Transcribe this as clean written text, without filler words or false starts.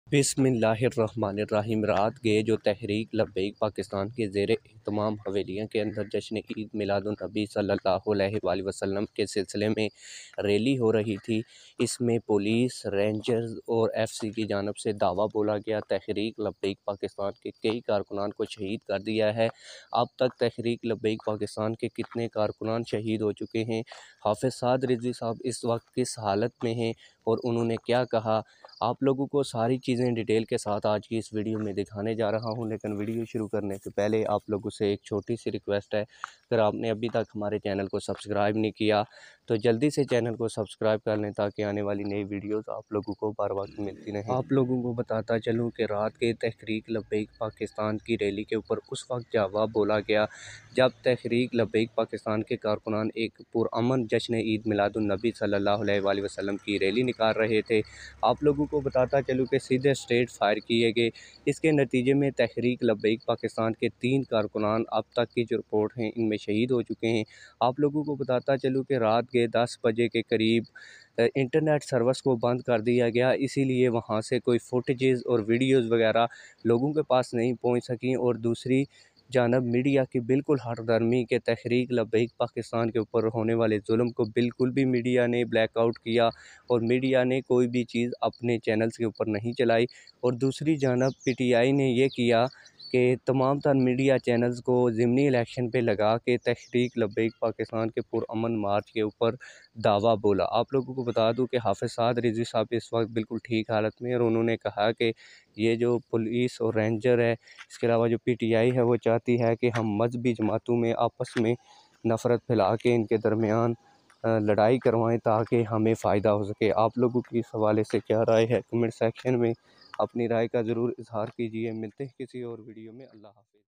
बिस्मिल्लाहिर्रहमानिर्रहीम। रात गए जो तहरीक लब्बैक पाकिस्तान के ज़ेर एहतमाम हवेलियाँ के अंदर जश्न ईद मिलादुन्नबी सल्लल्लाहु अलैहि वसल्लम के सिलसिले में रैली हो रही थी। इसमें पुलिस, रेंजर्स और एफसी की जानिब से दावा बोला गया। तहरीक लब्बैक पाकिस्तान के कई कारकुनान को शहीद कर दिया है। अब तक तहरीक लब्बैक पाकिस्तान के कितने कारकुनान शहीद हो चुके हैं, हाफिज़ साद रिजवी साहब इस वक्त किस हालत में हैं और उन्होंने क्या कहा, आप लोगों को सारी चीज़ें डिटेल के साथ आज की इस वीडियो में दिखाने जा रहा हूं। लेकिन वीडियो शुरू करने से पहले आप लोगों से एक छोटी सी रिक्वेस्ट है, अगर आपने अभी तक हमारे चैनल को सब्सक्राइब नहीं किया तो जल्दी से चैनल को सब्सक्राइब कर लें ताकि आने वाली नई वीडियोस आप लोगों को बार वक्त मिलती रहें। आप लोगों को बताता चलूँ कि रात के तहरीक लब्बैक पाकिस्तान की रैली के ऊपर उस वक्त जवाब बोला गया जब तहरीक लब्बैक पाकिस्तान के कारकुनान एक पुरअमन जश्न ईद मिलादुन्नबी सल्लल्लाहु अलैहि वसल्लम की रैली निकाल रहे थे। आप लोगों को बताता चलूँ कि सीधे स्ट्रेट फायर किए गए। इसके नतीजे में तहरीक लब्बैक पाकिस्तान के 3 कारकुनान अब तक की जो रिपोर्ट हैं इनमें शहीद हो चुके हैं। आप लोगों को बताता चलूँ कि रात के 10 बजे के करीब इंटरनेट सर्विस को बंद कर दिया गया, इसीलिए वहाँ से कोई फुटेजेस और वीडियोज़ वगैरह लोगों के पास नहीं पहुँच सकी। और दूसरी जानब मीडिया की बिल्कुल हरदर्मी के तहरीक लब्बैक पाकिस्तान के ऊपर होने वाले जुल्म को बिल्कुल भी मीडिया ने ब्लैकआउट किया और मीडिया ने कोई भी चीज़ अपने चैनल्स के ऊपर नहीं चलाई। और दूसरी जानब पीटीआई ने यह किया कि तमाम तर मीडिया चैनल्स को ज़िमनी इलेक्शन पे लगा के तहरीक लब्बैक पाकिस्तान के पुरअमन मार्च के ऊपर दावा बोला। आप लोगों को बता दूं कि हाफिज़ साद रिजवी साहब इस वक्त बिल्कुल ठीक हालत में और उन्होंने कहा कि ये जो पुलिस और रेंजर है, इसके अलावा जो पीटीआई है, वो चाहती है कि हम मजहबी जमातों में आपस में नफ़रत फैला के इनके दरमियान लड़ाई करवाएं ताकि हमें फ़ायदा हो सके। आप लोगों की इस हवाले से क्या राय है, कमेंट सेक्शन में अपनी राय का ज़रूर इजहार कीजिए। मिलते हैं किसी और वीडियो में। अल्लाह हाफ़िज़।